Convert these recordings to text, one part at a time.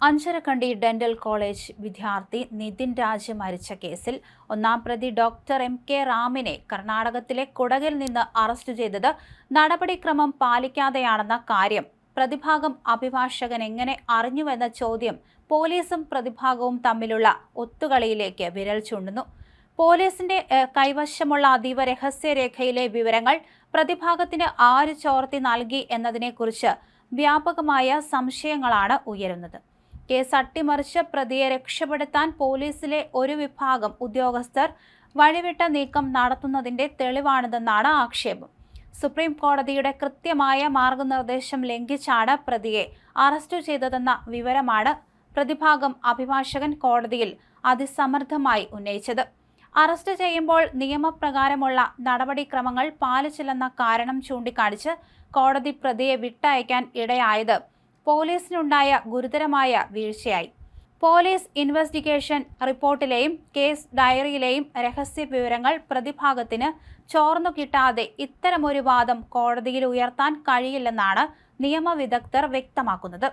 Anjarakandy dental college വിദ്യാർത്ഥി നിതിൻ രാജ് മരിച്ച കേസിൽ ഒന്നാം പ്രതി ഡോക്ടർ എം.കെ. റാമിനെ കർണാടകത്തിലെ കുടകിൽ നിന്ന് അറസ്റ്റ് ചെയ്തത് നടപടിക്രമം പാലിക്കാതെയാണെന്ന കാര്യം പ്രതിഭാഗം അഭിഭാഷകൻ എങ്ങനെ അറിഞ്ഞുവെന്ന ചോദ്യം പോലീസും പ്രതിഭാഗവും തമ്മിലുള്ള ഒത്തുകളിയിലേക്ക് വിരൽ ചൂണ്ടുന്നു. പോലീസിന്റെ കൈവശമുള്ള അതീവ രഹസ്യരേഖയിലെ വിവരങ്ങൾ പ്രതിഭാഗത്തിന് ആര് ചോർത്തി നൽകി എന്നതിനെക്കുറിച്ച് വ്യാപകമായ സംശയങ്ങളാണ് ഉയരുന്നത്. കേസ് അട്ടിമറിച്ച് പ്രതിയെ രക്ഷപ്പെടുത്താൻ പോലീസിലെ ഒരു വിഭാഗം ഉദ്യോഗസ്ഥർ വഴിവിട്ട നീക്കം നടത്തുന്നതിന്റെ തെളിവാണിതെന്നാണ് ആക്ഷേപം. സുപ്രീം കോടതിയുടെ കൃത്യമായ മാർഗനിർദ്ദേശം ലംഘിച്ചാണ് പ്രതിയെ അറസ്റ്റ് ചെയ്തതെന്ന വിവരമാണ് പ്രതിഭാഗം അഭിഭാഷകൻ കോടതിയിൽ അതിസമർത്ഥമായി ഉന്നയിച്ചത്. അറസ്റ്റ് ചെയ്യുമ്പോൾ നിയമപ്രകാരമുള്ള നടപടിക്രമങ്ങൾ പാലിച്ചില്ലെന്ന കാരണം ചൂണ്ടിക്കാണിച്ച് കോടതി പ്രതിയെ വിട്ടയക്കാൻ ഇടയായത് പോലീസിനുണ്ടായ ഗുരുതരമായ വീഴ്ചയായി. പോലീസ് ഇൻവെസ്റ്റിഗേഷൻ റിപ്പോർട്ടിലെയും കേസ് ഡയറിയിലെയും രഹസ്യ വിവരങ്ങൾ പ്രതിഭാഗത്തിന് ചോർന്നു കിട്ടാതെ ഇത്തരമൊരു വാദം കോടതിയിൽ ഉയർത്താൻ കഴിയില്ലെന്നാണ് നിയമവിദഗ്ധർ വ്യക്തമാക്കുന്നത്.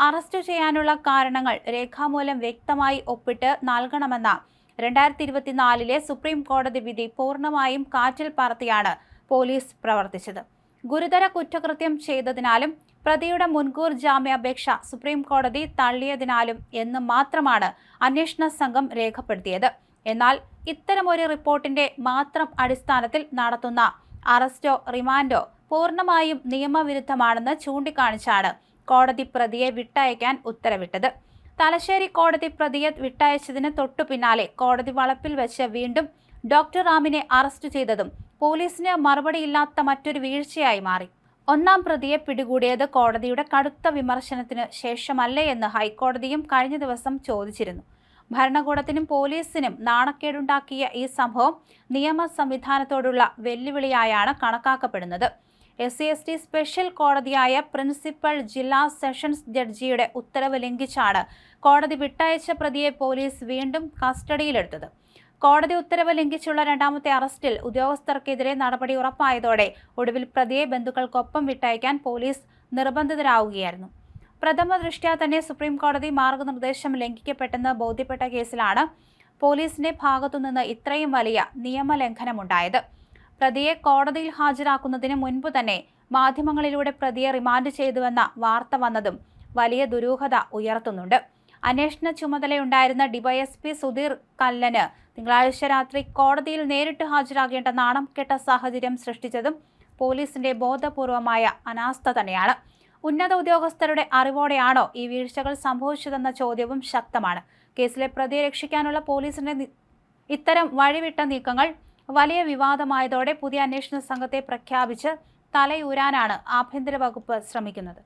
അറസ്റ്റ് ചെയ്യാനുള്ള കാരണങ്ങൾ രേഖാമൂലം വ്യക്തമായി ഒപ്പിട്ട് നൽകണമെന്ന 2024 സുപ്രീം കോടതി വിധി പൂർണ്ണമായും കാറ്റിൽ പറത്തിയാണ് പോലീസ് പ്രവർത്തിച്ചത്. ഗുരുതര കുറ്റകൃത്യം ചെയ്തതിനാലും പ്രതിയുടെ മുൻകൂർ ജാമ്യാപേക്ഷ സുപ്രീം കോടതി തള്ളിയതിനാലും എന്ന് മാത്രമാണ് അന്വേഷണ സംഘം രേഖപ്പെടുത്തിയത്. എന്നാൽ ഇത്തരമൊരു റിപ്പോർട്ടിന്റെ മാത്രം അടിസ്ഥാനത്തിൽ നടത്തുന്ന അറസ്റ്റോ റിമാൻഡോ പൂർണ്ണമായും നിയമവിരുദ്ധമാണെന്ന് ചൂണ്ടിക്കാണിച്ചാണ് കോടതി പ്രതിയെ വിട്ടയക്കാൻ ഉത്തരവിട്ടത്. തലശ്ശേരി കോടതി പ്രതിയെ വിട്ടയച്ചതിന് തൊട്ടു പിന്നാലെ കോടതി വളപ്പിൽ വെച്ച് വീണ്ടും ഡോക്ടർ റാമിനെ അറസ്റ്റ് ചെയ്തതും പോലീസിന് മറുപടിയില്ലാത്ത മറ്റൊരു വീഴ്ചയായി മാറി. ഒന്നാം പ്രതിയെ പിടികൂടിയത് കോടതിയുടെ കടുത്ത വിമർശനത്തിന് ശേഷമല്ലേ എന്ന് ഹൈക്കോടതിയും കഴിഞ്ഞ ദിവസം ചോദിച്ചിരുന്നു. ഭരണകൂടത്തിനും പോലീസിനും നാണക്കേടുണ്ടാക്കിയ ഈ സംഭവം നിയമ സംവിധാനത്തോടുള്ള വെല്ലുവിളിയായാണ് കണക്കാക്കപ്പെടുന്നത്. SC/ST സ്പെഷ്യൽ കോടതിയായ പ്രിൻസിപ്പൽ ജില്ലാ സെഷൻസ് ജഡ്ജിയുടെ ഉത്തരവ് ലംഘിച്ചാണ് കോടതി വിട്ടയച്ച പ്രതിയെ പോലീസ് വീണ്ടും കസ്റ്റഡിയിലെടുത്തത്. കോടതി ഉത്തരവ് ലംഘിച്ചുള്ള രണ്ടാമത്തെ അറസ്റ്റിൽ ഉദ്യോഗസ്ഥർക്കെതിരെ നടപടി ഉറപ്പായതോടെ ഒടുവിൽ പ്രതിയെ ബന്ധുക്കൾക്കൊപ്പം വിട്ടയക്കാൻ പോലീസ് നിർബന്ധിതരാവുകയായിരുന്നു. പ്രഥമ ദൃഷ്ട്യാ തന്നെ സുപ്രീം കോടതി മാർഗനിർദ്ദേശം ലംഘിക്കപ്പെട്ടെന്ന് ബോധ്യപ്പെട്ട കേസിലാണ് പോലീസിന്റെ ഭാഗത്തുനിന്ന് ഇത്രയും വലിയ നിയമലംഘനമുണ്ടായത്. പ്രതിയെ കോടതിയിൽ ഹാജരാക്കുന്നതിന് മുൻപ് തന്നെ മാധ്യമങ്ങളിലൂടെ പ്രതിയെ റിമാൻഡ് ചെയ്തുവെന്ന വാർത്ത വന്നതും വലിയ ദുരൂഹത ഉയർത്തുന്നുണ്ട്. അന്വേഷണ ചുമതലയുണ്ടായിരുന്ന ഡിവൈഎസ്പി സുധീർ കല്ലന് തിങ്കളാഴ്ച രാത്രി കോടതിയിൽ നേരിട്ട് ഹാജരാകേണ്ട നാണം കെട്ട സാഹചര്യം സൃഷ്ടിച്ചതും പോലീസിന്റെ ബോധപൂർവമായ അനാസ്ഥ തന്നെയാണ്. ഉന്നത ഉദ്യോഗസ്ഥരുടെ അറിവോടെയാണോ ഈ വീഴ്ചകൾ സംഭവിച്ചതെന്ന ചോദ്യവും ശക്തമാണ്. കേസിലെ പ്രതിയെ രക്ഷിക്കാനുള്ള പോലീസിന്റെ ഇത്തരം വഴിവിട്ട നീക്കങ്ങൾ വലിയ വിവാദമായതോടെ പുതിയ അന്വേഷണ സംഘത്തെ പ്രഖ്യാപിച്ച് തലയൂരാനാണ് ആഭ്യന്തര വകുപ്പ് ശ്രമിക്കുന്നത്.